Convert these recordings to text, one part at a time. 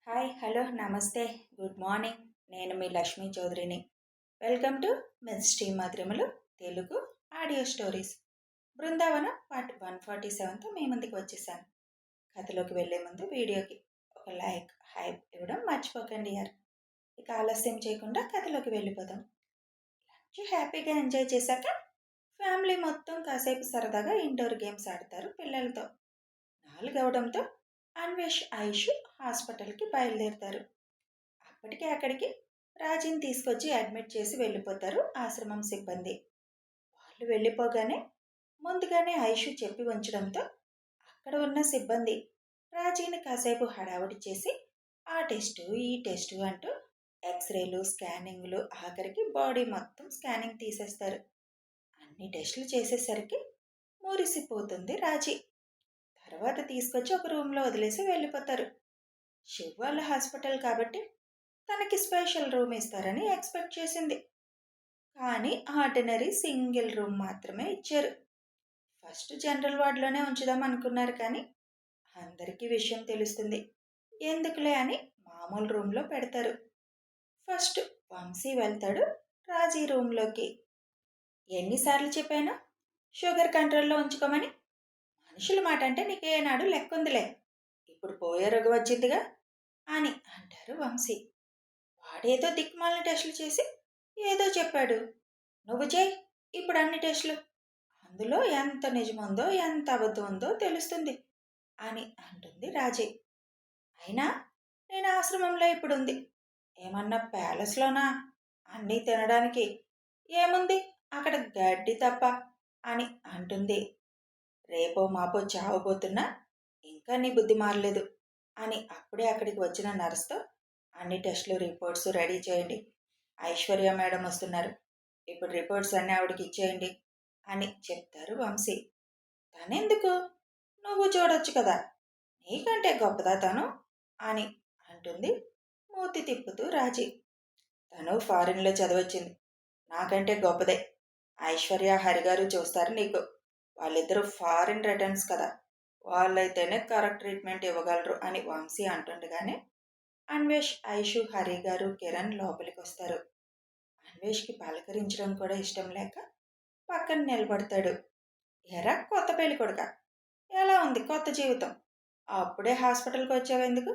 Hi hello నమస్తే good morning. నేను మీ లక్ష్మీ చౌదరిని. వెల్కమ్ టు మిస్టీ మధురిమలు Telugu audio stories. Brindavanam part 147తో మీ ముందుకు వచ్చేసాను. కథలోకి వెళ్ళే ముందు వీడియోకి ఒక లైక్ హైప్ ఇవ్వడం మర్చిపోకండి యార్. ఇక ఆలస్యం చేయకుండా కథలోకి వెళ్ళిపోదాం. లంచ్ హ్యాపీగా ఎంజాయ్ చేశాక ఫ్యామిలీ మొత్తం కాసేపు సరదాగా ఇండోర్ గేమ్స్ ఆడతారు పిల్లలతో. 4 అవడంతో అన్వేష్ ఆయుష్ హాస్పిటల్కి బయలుదేరుతారు. అప్పటికే అక్కడికి రాజీని తీసుకొచ్చి అడ్మిట్ చేసి వెళ్ళిపోతారు ఆశ్రమం సిబ్బంది. వాళ్ళు వెళ్ళిపోగానే ముందుగానే ఆయుష్ చెప్పి ఉంచడంతో అక్కడ ఉన్న సిబ్బంది రాజీని కాసేపు హడావుడి చేసి ఆ టెస్టు ఈ టెస్టు అంటూ ఎక్స్రేలు స్కానింగ్లు ఆఖరికి బాడీ మొత్తం స్కానింగ్ తీసేస్తారు. అన్ని టెస్టులు చేసేసరికి మురిసిపోతుంది రాజీ. తర్వాత తీసుకొచ్చి ఒక రూమ్లో వదిలేసి వెళ్ళిపోతారు. శివ్ వాళ్ళ హాస్పిటల్ కాబట్టి తనకి స్పెషల్ రూమ్ ఇస్తారని ఎక్స్పెక్ట్ చేసింది. కానీ ఆర్డినరీ సింగిల్ రూమ్ మాత్రమే ఇచ్చారు. ఫస్ట్ జనరల్ వార్డులోనే ఉంచుదాం అనుకున్నారు కానీ అందరికీ విషయం తెలుస్తుంది. ఎందుకులే అని మామూలు రూమ్లో పెడతారు. ఫస్ట్ వంశీ వెళ్తాడు రాజీ రూమ్లోకి. ఎన్నిసార్లు చెప్పాను షుగర్ కంట్రోల్లో ఉంచుకోమని? మనుషుల మాట అంటే నీకేనాడు లెక్కుందిలే. ఇప్పుడు పోయే రోగం వచ్చిందిగా అని అంటారు వంశీ. వాడేదో దిక్కుమాలిన టెస్టులు చేసి ఏదో చెప్పాడు. నువ్వు చేయి ఇప్పుడు అన్ని టెస్టులు. అందులో ఎంత నిజముందో ఎంత అబద్ధం ఉందో తెలుస్తుంది అని అంటుంది రాజీ. అయినా నేను ఆశ్రమంలో ఇప్పుడుంది. ఏమన్నా ప్యాలెస్లోనా? అన్నీ తినడానికి ఏముంది అక్కడ గడ్డి తప్ప అని అంటుంది. రేపో మాపో చావబోతున్నా ఇంకా నీ బుద్ధి మారలేదు అని అప్పుడే అక్కడికి వచ్చిన నర్స్తో అన్ని టెస్టులు రిపోర్ట్స్ రెడీ చేయండి. ఐశ్వర్య మేడం వస్తున్నారు. ఇప్పుడు రిపోర్ట్స్ అన్నీ ఆవిడకి ఇచ్చేయండి అని చెప్తారు వంశీ. తనెందుకు? నువ్వు చూడొచ్చు కదా, నీకంటే గొప్పదా తను అని అంటుంది మూతి తిప్పుతూ రాజీ. తను ఫారిన్లో చదివొచ్చింది, నాకంటే గొప్పదే. ఐశ్వర్య హరిగారు చూస్తారు నీకు. వాళ్ళిద్దరూ ఫారిన్ రిటర్న్స్ కదా, వాళ్ళైతేనే కరెక్ట్ ట్రీట్మెంట్ ఇవ్వగలరు అని వంశీ అంటుండగానే అన్వేష్ ఐషు హరి గారు కిరణ్ లోపలికి వస్తారు. అన్వేష్కి పలకరించడం కూడా ఇష్టం లేక పక్కన నిలబడతాడు. ఎరా కొత్త పెళ్లి కొడుక, ఎలా ఉంది కొత్త జీవితం? అప్పుడే హాస్పిటల్కి వచ్చావెందుకు?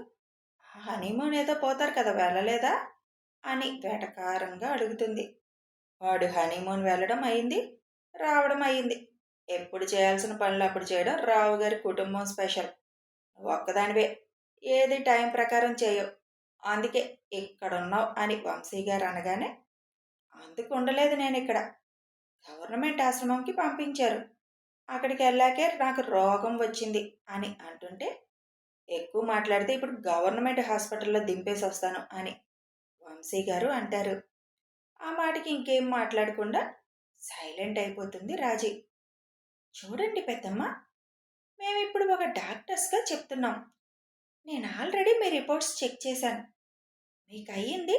హనీమూన్ ఏదో పోతారు కదా, వెళ్ళలేదా అని వెటకారంగా అడుగుతుంది. వాడు హనీమూన్ వెళ్ళడం అయింది, రావడం అయింది. ఎప్పుడు చేయాల్సిన పనులు అప్పుడు చేయడం రావు గారి కుటుంబం స్పెషల్. ఒక్కదానివే ఏది టైం ప్రకారం చేయవు, అందుకే ఇక్కడున్నావు అని వంశీ గారు అనగానే, అందుకు ఉండలేదు నేను ఇక్కడ. గవర్నమెంట్ ఆశ్రమంకి పంపించారు, అక్కడికి వెళ్ళాకే నాకు రోగం వచ్చింది అని అంటుంటే, ఎక్కువ మాట్లాడితే ఇప్పుడు గవర్నమెంట్ హాస్పిటల్లో దింపేసి వస్తాను అని వంశీ గారు అంటారు. ఆ మాటకి ఇంకేం మాట్లాడకుండా సైలెంట్ అయిపోతుంది రాజీ. చూడండి పెద్దమ్మ, మేమిప్పుడు ఒక డాక్టర్స్గా చెప్తున్నాం. నేను ఆల్రెడీ మీ రిపోర్ట్స్ చెక్ చేశాను. మీకు అయ్యింది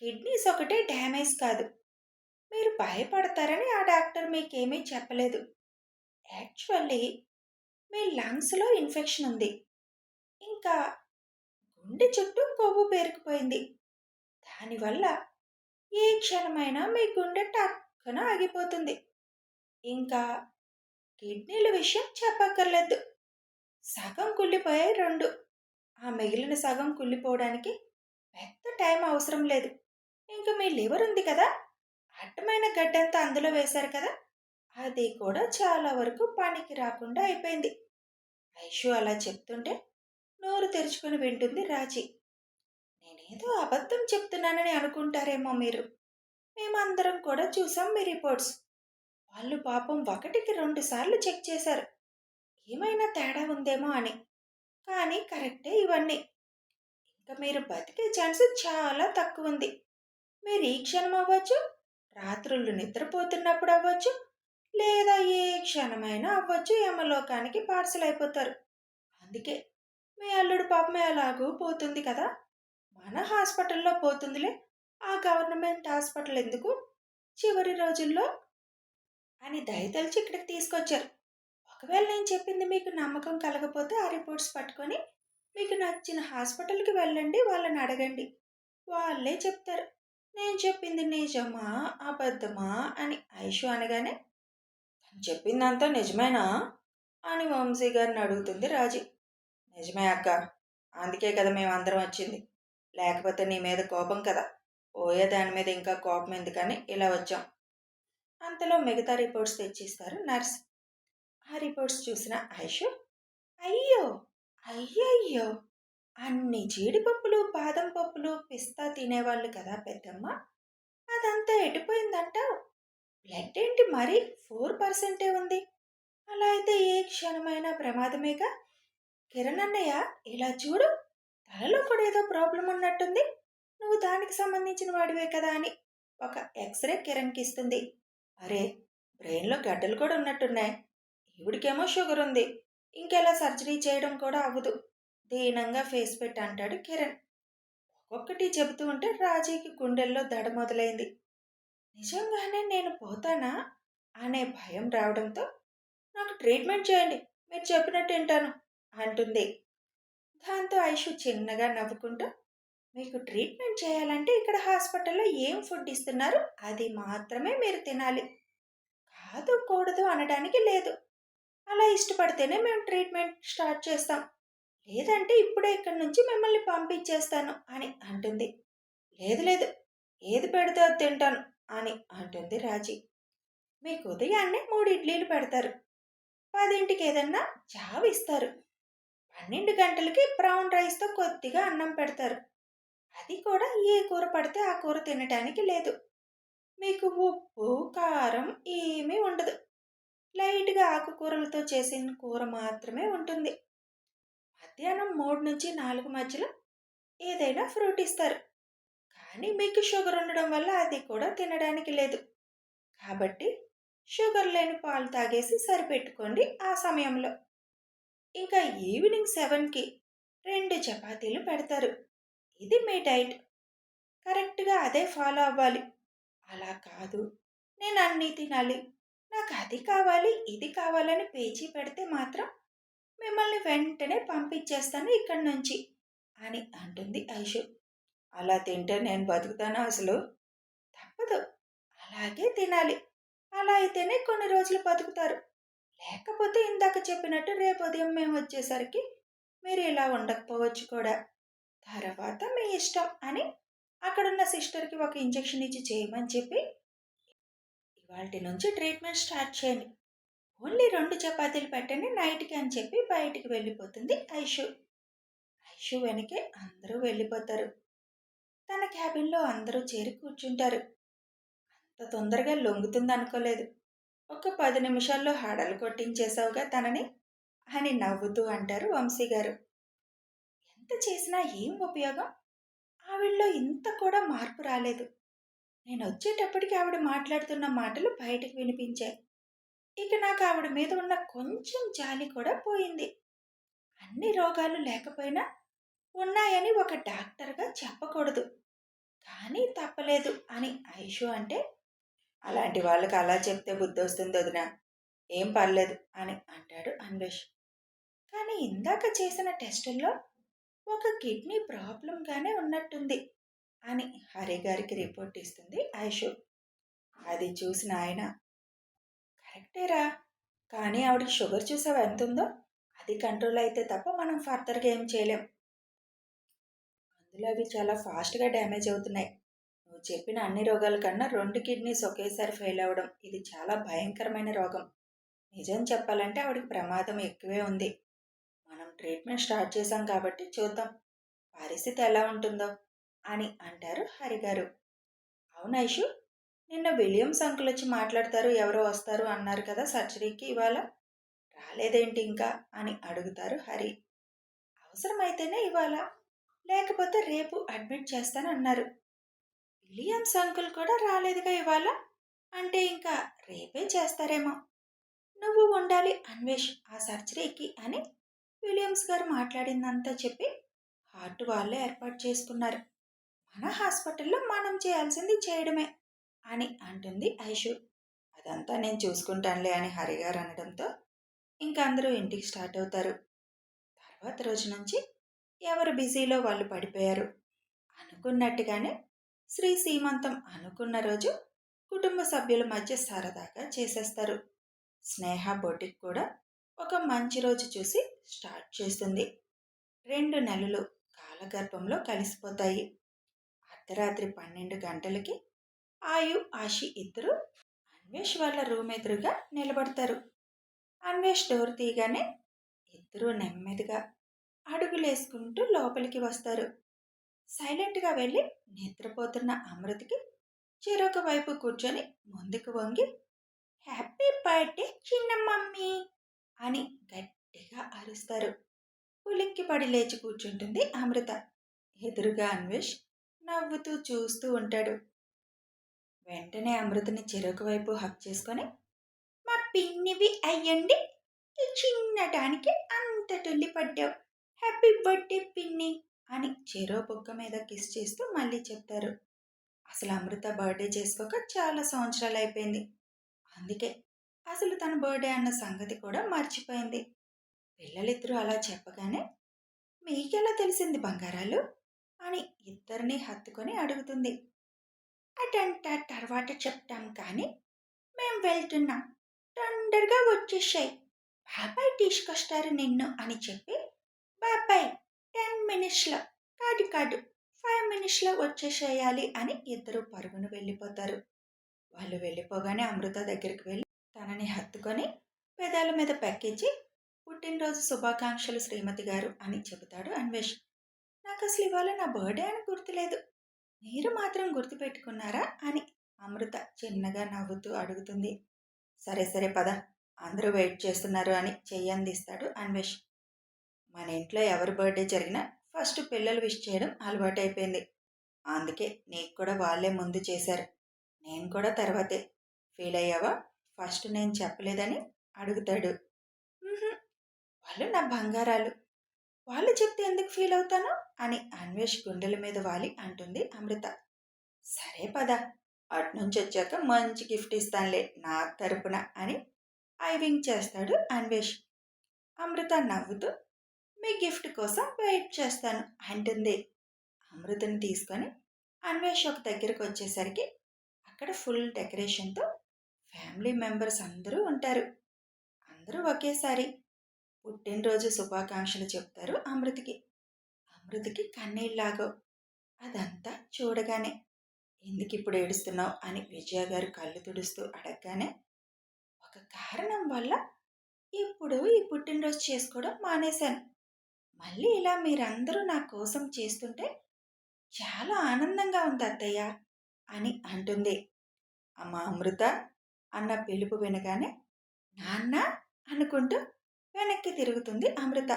కిడ్నీస్ ఒకటే డ్యామేజ్ కాదు. మీరు భయపడతారని ఆ డాక్టర్ మీకేమీ చెప్పలేదు. యాక్చువల్లీ మీ లంగ్స్లో ఇన్ఫెక్షన్ ఉంది, ఇంకా గుండె చుట్టూ కొవ్వు పేరుకుపోయింది. దానివల్ల ఏ క్షణమైనా మీ గుండె టక్కున ఆగిపోతుంది. ఇంకా కిడ్నీల విషయం చెప్పక్కర్లేదు, సగం కుళ్ళిపోయాయి రెండు. ఆ మిగిలిన సగం కుళ్ళిపోవడానికి పెద్ద టైం అవసరం లేదు. ఇంకా మీ లివర్ ఉంది కదా, అడ్డమైన గడ్డంతా అందులో వేశారు కదా, అది కూడా చాలా వరకు పనికి రాకుండా అయిపోయింది. ఐషు అలా చెప్తుంటే నోరు తెరుచుకొని వింటుంది రాజీ. నేనేదో అబద్ధం చెప్తున్నానని అనుకుంటారేమో మీరు. మేమందరం కూడా చూసాం మీ రిపోర్ట్స్. వాళ్ళు పాపం ఒకటికి 2 సార్లు చెక్ చేశారు, ఏమైనా తేడా ఉందేమో అని. కానీ కరెక్టే ఇవన్నీ. ఇంకా మీరు బతికే ఛాన్స్ చాలా తక్కువ ఉంది. మీరు ఈ క్షణం అవ్వచ్చు, రాత్రుళ్ళు నిద్రపోతున్నప్పుడు అవ్వచ్చు, లేదా ఏ క్షణమైనా అవ్వచ్చు యమలోకానికి పార్సల్ అయిపోతారు. అందుకే మీ అల్లుడు పాపమే ఎలాగూ పోతుంది కదా, మన హాస్పిటల్లో పోతుందిలే, ఆ గవర్నమెంట్ హాస్పిటల్ ఎందుకు చివరి రోజుల్లో అని దయతలిచి ఇక్కడికి తీసుకొచ్చారు. ఒకవేళ నేను చెప్పింది మీకు నమ్మకం కలగపోతే ఆ రిపోర్ట్స్ పట్టుకొని మీకు నచ్చిన హాస్పిటల్కి వెళ్ళండి, వాళ్ళని అడగండి, వాళ్ళే చెప్తారు నేను చెప్పింది నిజమా అబద్ధమా అని ఐషు అనగానే, తను చెప్పిందంతా నిజమేనా అని వంశీ గారిని అడుగుతుంది రాజీ. నిజమే అక్క, అందుకే కదా మేమందరం వచ్చింది, లేకపోతే నీ మీద కోపం కదా, పోయే దాని మీద ఇంకా కోపం ఎందుకని ఇలా వచ్చాం. అంతలో మిగతా రిపోర్ట్స్ తెచ్చిస్తారు నర్స్. ఆ రిపోర్ట్స్ చూసిన ఐషు, అయ్యో అయ్యయ్యో, అన్ని జీడిపప్పులు బాదం పప్పులు పిస్తా తినేవాళ్ళు కదా పెద్దమ్మ, అదంతా ఎడిపోయిందంటావు. బ్లడ్ ఏంటి మరి 4% ఉంది, అలా అయితే ఏ క్షణమైనా ప్రమాదమేగా. కిరణ్ అన్నయ్య, ఇలా చూడు, తలలో కూడా ఏదో ప్రాబ్లం ఉన్నట్టుంది, నువ్వు దానికి సంబంధించిన వాడివే కదా అని ఒక ఎక్స్రే కిరణ్కి ఇస్తుంది. అరే, బ్రెయిన్లో గడ్డలు కూడా ఉన్నట్టున్నాయి, ఈవిడికేమో షుగర్ ఉంది, ఇంకెలా సర్జరీ చేయడం కూడా అవ్వదు, దీనంగా ఫేస్ పెట్టి అంటాడు కిరణ్. ఒక్కొక్కటి చెబుతూ ఉంటే రాజీకి గుండెల్లో దడ మొదలైంది. నిజంగానే నేను పోతానా అనే భయం రావడంతో, నాకు ట్రీట్మెంట్ చేయండి, మీరు చెప్పినట్టు వింటాను అంటుంది. దాంతో ఐషు చిన్నగా నవ్వుకుంటూ, మీకు ట్రీట్మెంట్ చేయాలంటే ఇక్కడ హాస్పిటల్లో ఏం ఫుడ్ ఇస్తున్నారు అది మాత్రమే మీరు తినాలి, కాదు కూడదు అనడానికి లేదు, అలా ఇష్టపడితేనే మేము ట్రీట్మెంట్ స్టార్ట్ చేస్తాం, లేదంటే ఇప్పుడే ఇక్కడి నుంచి మిమ్మల్ని పంపించేస్తాను అని అంటుంది. లేదు లేదు, ఏది పెడితే అది తింటాను అని అంటుంది రాజీ. మీకు ఉదయాన్నే 3 ఇడ్లీలు పెడతారు, 10ంటికి ఏదన్నా జావ ఇస్తారు, 12 గంటలకి బ్రౌన్ రైస్తో కొద్దిగా అన్నం పెడతారు, అది కూడా ఏ కూర పడితే ఆ కూర తినటానికి లేదు, మీకు ఉప్పు కారం ఏమీ ఉండదు, లైట్గా ఆకుకూరలతో చేసిన కూర మాత్రమే ఉంటుంది, మధ్యాహ్నం 3 నుంచి 4 మధ్యలో ఏదైనా ఫ్రూట్ ఇస్తారు, కానీ మీకు షుగర్ ఉండడం వల్ల అది కూడా తినడానికి లేదు, కాబట్టి షుగర్ లేని పాలు తాగేసి సరిపెట్టుకోండి ఆ సమయంలో. ఇంకా ఈవినింగ్ 7కి 2 చపాతీలు పెడతారు, ఇది మీ డైట్, కరెక్ట్గా అదే ఫాలో అవ్వాలి, అలా కాదు నేను అన్నీ తినాలి, నాకు అది కావాలి ఇది కావాలని పేచీ పెడితే మాత్రం మిమ్మల్ని వెంటనే పంపించేస్తాను ఇక్కడి నుంచి అని అంటుంది ఐషు. అలా తింటే నేను బతుకుతానా అసలు? తప్పదు, అలాగే తినాలి, అలా అయితేనే కొన్ని రోజులు బతుకుతారు, లేకపోతే ఇందాక చెప్పినట్టు రేపు ఉదయం మేము వచ్చేసరికి మీరు ఇలా ఉండకపోవచ్చు కూడా, తర్వాత మీ ఇష్టం అని అక్కడున్న సిస్టర్కి ఒక ఇంజెక్షన్ ఇచ్చి చేయమని చెప్పి, ఇవాల్టి నుంచి ట్రీట్మెంట్ స్టార్ట్ చేయండి, ఓన్లీ 2 చపాతీలు పెట్టండి నైట్కి అని చెప్పి బయటికి వెళ్ళిపోతుంది ఐషు. ఐషు వెనకే అందరూ వెళ్ళిపోతారు. తన క్యాబిన్లో అందరూ చేరి కూర్చుంటారు. అంత తొందరగా లొంగుతుంది అనుకోలేదు, ఒక 10 నిమిషాల్లో హడలు కొట్టించేశావుగా తనని అని నవ్వుతూ అంటారు వంశీ గారు. ఎంత చేసినా ఏం ఉపయోగం, ఆవిడలో ఇంత కూడా మార్పు రాలేదు, నేను వచ్చేటప్పటికి ఆవిడ మాట్లాడుతున్న మాటలు బయటకు వినిపించాయి, ఇక నాకు ఆవిడ మీద ఉన్న కొంచెం జాలి కూడా పోయింది, అన్ని రోగాలు లేకపోయినా ఉన్నాయని ఒక డాక్టర్గా చెప్పకూడదు, కానీ తప్పలేదు అని ఐషు అంటే, అలాంటి వాళ్ళకి అలా చెప్తే బుద్ధి వస్తుంది వదినా, ఏం పర్లేదు అని అంటాడు అన్వేష్. కానీ ఇందాక చేసిన టెస్టుల్లో ఒక కిడ్నీ ప్రాబ్లంగానే ఉన్నట్టుంది అని హరి గారికి రిపోర్ట్ ఇస్తుంది ఐషు. అది చూసిన ఆయన, కరెక్టేరా, కానీ ఆవిడకి షుగర్ చూసావు ఎంత ఉందో, అది కంట్రోల్ అయితే తప్ప మనం ఫర్దర్గా ఏం చేయలేం, అందులో అవి చాలా ఫాస్ట్గా డ్యామేజ్ అవుతున్నాయి, నువ్వు చెప్పిన అన్ని రోగాల కన్నా 2 కిడ్నీస్ ఒకేసారి ఫెయిల్ అవ్వడం ఇది చాలా భయంకరమైన రోగం, నిజం చెప్పాలంటే ఆవిడకి ప్రమాదం ఎక్కువే ఉంది, మనం ట్రీట్మెంట్ స్టార్ట్ చేశాం కాబట్టి చూద్దాం పరిస్థితి ఎలా ఉంటుందో అని అంటారు హరిగారు. అవును ఐషు, నిన్న విలియమ్స్ అంకుల్ వచ్చి మాట్లాడతారు ఎవరో వస్తారు అన్నారు కదా సర్జరీకి, ఇవాళ రాలేదేంటి ఇంకా అని అడుగుతారు హరి. అవసరమైతేనే ఇవాళ, లేకపోతే రేపు అడ్మిట్ చేస్తానన్నారు, విలియమ్స్ అంకుల్ కూడా రాలేదుగా ఇవాళ, అంటే ఇంకా రేపే చేస్తారేమో, నువ్వు ఉండాలి అన్వేష్ ఆ సర్జరీకి అని విలియమ్స్ గారు మాట్లాడిందంతా చెప్పి హార్ట్ వాళ్ళే ఏర్పాటు చేసుకున్నారు, మన హాస్పిటల్లో మనం చేయాల్సింది చేయడమే అని అంటుంది ఐషు. అదంతా నేను చూసుకుంటానులే అని హరిగారు అనడంతో ఇంకా అందరూ ఇంటికి స్టార్ట్ అవుతారు. తర్వాత రోజు నుంచి ఎవరు బిజీలో వాళ్ళు పడిపోయారు. అనుకున్నట్టుగానే శ్రీ సీమంతం అనుకున్న రోజు కుటుంబ సభ్యుల మధ్య సరదాగా చేసేస్తారు. స్నేహ బొటిక్ కూడా ఒక మంచి రోజు చూసి స్టార్ట్ చేస్తుంది. 2 నెలలు కాలగర్భంలో కలిసిపోతాయి. అర్ధరాత్రి 12 గంటలకి ఆయు ఆషి ఇద్దరు అన్వేష్ వాళ్ళ రూమ్ ఎదురుగా నిలబడతారు. అన్వేష్ డోర్ తీయగానే ఇద్దరూ నెమ్మదిగా అడుగులేసుకుంటూ లోపలికి వస్తారు. సైలెంట్గా వెళ్ళి నిద్రపోతున్న అమృతకి చెరొక వైపు కూర్చొని ముందుకు వంగి హ్యాపీ బర్త్డే చిన్న మమ్మీ అని గట్టిగా అరుస్తారు. ఉలిక్కిపడి లేచి కూర్చుంటుంది అమృత. ఎదురుగా అన్వేష్ నవ్వుతూ చూస్తూ ఉంటాడు. వెంటనే అమృతని చెరొక వైపు హక్ చేసుకొని మా పిన్నివి అయ్యండి, ఈ చిన్నటానికి అంత తుల్లి పడ్డావు, హ్యాపీ బర్త్డే పిన్ని అని చెరో బొగ్గ మీద కిస్ చేస్తూ మళ్ళీ చెప్తారు. అసలు అమృత బర్త్డే చేసుకోక చాలా సంవత్సరాలు అయిపోయింది. అందుకే అసలు తన బర్త్డే అన్న సంగతి కూడా మర్చిపోయింది. పిల్లలిద్దరూ అలా చెప్పగానే మీకెలా తెలిసింది బంగారాలు అని ఇద్దరిని హత్తుకొని అడుగుతుంది. అదంతా తర్వాత చెప్తాం కానీ మేం వెళ్తున్నాం, తొందరగా వచ్చేసాయి, బాబాయ్ తీసుకొస్తారు నిన్ను అని చెప్పి బాబాయ్ 10 minutesలో కాదు కాదు 5 minutesలో వచ్చేసేయాలి అని ఇద్దరు పరుగును వెళ్ళిపోతారు. వాళ్ళు వెళ్ళిపోగానే అమృత దగ్గరికి వెళ్ళి తనని హత్తుకొని పెదాల మీద పెక్కించి పుట్టినరోజు శుభాకాంక్షలు శ్రీమతి గారు అని చెబుతాడు అన్వేష్. నాకు అసలు ఇవాళ నా బర్త్డే అని గుర్తులేదు, మీరు మాత్రం గుర్తుపెట్టుకున్నారా అని అమృత చిన్నగా నవ్వుతూ అడుగుతుంది. సరే సరే పద, అందరూ వెయిట్ చేస్తున్నారు అని చెయ్యందిస్తాడు అన్వేష్. మన ఇంట్లో ఎవరి బర్త్డే జరిగినా ఫస్ట్ పిల్లలు విష్ చేయడం అలవాటైపోయింది. అందుకే నీకు కూడా వాళ్ళే ముందు చేశారు, నేను కూడా తర్వాతే. ఫీల్ అయ్యావా ఫస్ట్ నేను చెప్పలేదని అడుగుతాడు. వాళ్ళు నా బంగారాలు, వాళ్ళు చెప్తే ఎందుకు ఫీల్ అవుతాను అని అన్వేష్ గుండెల మీద వాలి అంటుంది అమృత. సరే పద, అటునుంచి వచ్చాక మంచి గిఫ్ట్ ఇస్తానులే నా తరపున అని ఐవింగ్ చేస్తాడు అన్వేష్. అమృత నవ్వుతూ మీ గిఫ్ట్ కోసం వెయిట్ చేస్తాను అంటుంది. అమృతని తీసుకొని అన్వేష్ ఒక దగ్గరకు వచ్చేసరికి అక్కడ ఫుల్ డెకరేషన్తో ఫ్యామిలీ మెంబర్స్ అందరూ ఉంటారు. అందరూ ఒకేసారి పుట్టినరోజు శుభాకాంక్షలు చెప్తారు అమృతకి. అమృతకి కన్నీళ్ళలాగో. అదంతా చూడగానే ఎందుకు ఇప్పుడు ఏడుస్తున్నావు అని విజయ గారు కళ్ళు తుడుస్తూ అడగగానే ఒక కారణం వల్ల ఇప్పుడు ఈ పుట్టినరోజు చేసుకోవడం మానేశాను. మళ్ళీ ఇలా మీరందరూ నా కోసం చేస్తుంటే చాలా ఆనందంగా ఉంది అత్తయ్య అని అంటుంది. అమ్మ అమృత అన్న పిలుపు వినగానే నాన్న అనుకుంటూ వెనక్కి తిరుగుతుంది అమృత.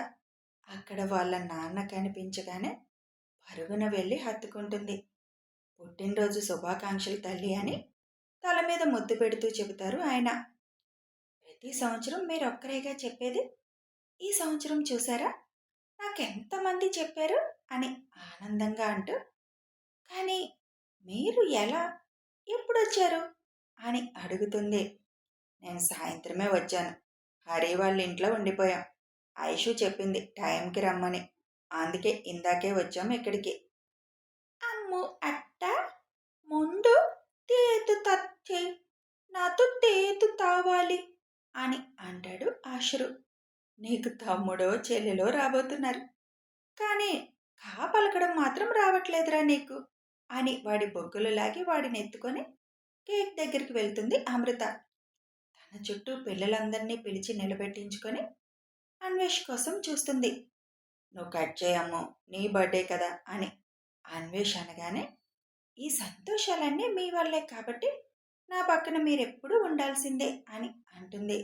అక్కడ వాళ్ళ నాన్న కనిపించగానే పరుగున వెళ్ళి హత్తుకుంటుంది. పుట్టినరోజు శుభాకాంక్షలు తల్లి అని తల మీద ముద్దు పెడుతూ చెబుతారు ఆయన. ప్రతి సంవత్సరం మీరు ఒక్కరేగా చెప్పేది, ఈ సంవత్సరం చూసారా నాకెంతమంది చెప్పారు అని ఆనందంగా అంటూ, కానీ మీరు ఎలా ఎప్పుడొచ్చారు అని అడుగుతుంది. నేను సాయంత్రమే వచ్చాను, హరి వాళ్ళ ఇంట్లో ఉండిపోయాం. ఐషు చెప్పింది టైంకి రమ్మని, అందుకే ఇందాకే వచ్చాము ఇక్కడికి. అమ్ము అత్త, ముందు తేతు తచ్చే, నాతో తేతు తావాలి అని అంటాడు ఆశురు. నీకు తమ్ముడో చెల్లెలో రాబోతున్నారు, కానీ కా పలకడం మాత్రం రావట్లేదురా నీకు అని వాడి బొగ్గులు లాగి వాడిని ఎత్తుకొని కేక్ దగ్గరికి వెళ్తుంది అమృత. తన చుట్టూ పిల్లలందరినీ పిలిచి నిలబెట్టించుకొని అన్వేష్ కోసం చూస్తుంది. నువ్వు కట్ చేయమ్మో, నీ బర్త్డే కదా అని అన్వేష్ అనగానే ఈ సంతోషాలన్నీ మీ వల్లే కాబట్టి నా పక్కన మీరెప్పుడూ ఉండాల్సిందే అని అంటుంది.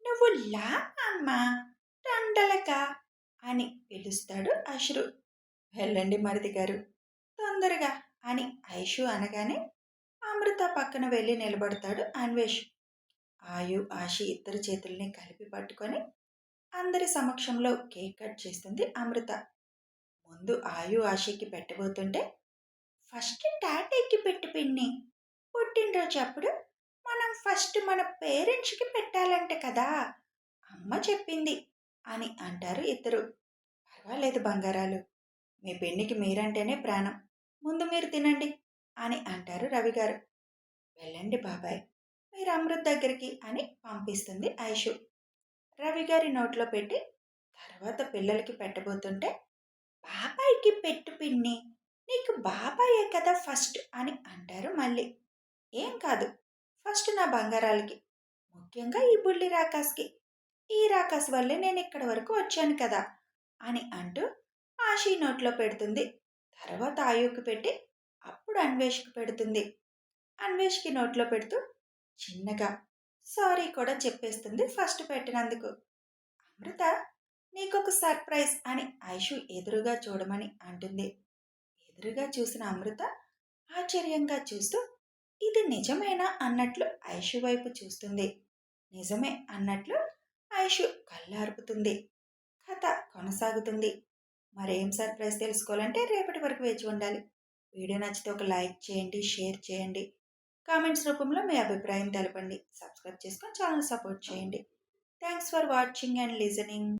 నువ్వు లా అమ్మా తండలక అని పిలుస్తాడు అశ్రు. వెళ్ళండి మరిది గారు తొందరగా అని ఐషు అనగానే అమృత పక్కన వెళ్ళి నిలబడతాడు అన్వేష్. ఆయు ఆశి ఇద్దరు చేతుల్ని కలిపి పట్టుకొని అందరి సమక్షంలో కేక్ కట్ చేస్తుంది అమృత. ముందు ఆయు ఆశికి పెట్టబోతుంటే ఫస్ట్ టాటేకి పెట్టు పిన్ని, పుట్టినరోజు అప్పుడు మనం ఫస్ట్ మన పేరెంట్స్కి పెట్టాలంటే కదా అమ్మ చెప్పింది అని అంటారు ఇద్దరు. పర్వాలేదు బంగారాలు, మీ పిన్నికి మీరంటేనే ప్రాణం. ముందు మీరు తినండి అని అంటారు రవిగారు. వెళ్ళండి బాబాయ్, మీరు అమృత్ దగ్గరికి అని పంపిస్తుంది ఐషు. రవిగారి నోట్లో పెట్టి తర్వాత పిల్లలకి పెట్టబోతుంటే, బాబాయ్కి పెట్టు పిన్ని, నీకు బాబాయే కదా ఫస్ట్ అని అంటారు మళ్ళీ. ఏం కాదు, ఫస్ట్ నా బంగారాలకి, ముఖ్యంగా ఈ బుల్లి రాకాస్కి. ఈ రాకాస్ వల్లే నేను ఇక్కడి వరకు వచ్చాను కదా అని అంటూ ఆశీ నోట్లో పెడుతుంది. తర్వాత ఆయుకి పెట్టి అప్పుడు అన్వేష్కి పెడుతుంది. అన్వేష్కి నోట్లో పెడుతూ చిన్నగా సారీ కూడా చెప్పేస్తుంది ఫస్ట్ పెట్టినందుకు. అమృత, నీకొక సర్ప్రైజ్ అని ఐషు ఎదురుగా చూడమని అంటుంది. ఎదురుగా చూసిన అమృత ఆశ్చర్యంగా చూస్తూ ఇది నిజమేనా అన్నట్లు ఐషు వైపు చూస్తుంది. నిజమే అన్నట్లు ఐషు కళ్ళార్పుతుంది. కథ కొనసాగుతుంది. మరేం సర్ప్రైజ్ తెలుసుకోవాలంటే రేపటి వరకు వేచి ఉండాలి. వీడియో నచ్చితే ఒక లైక్ చేయండి, షేర్ చేయండి, కామెంట్స్ రూపంలో మీ అభిప్రాయం తెలపండి. సబ్స్క్రైబ్ చేసుకొని ఛానల్ సపోర్ట్ చేయండి. Thanks for watching and listening.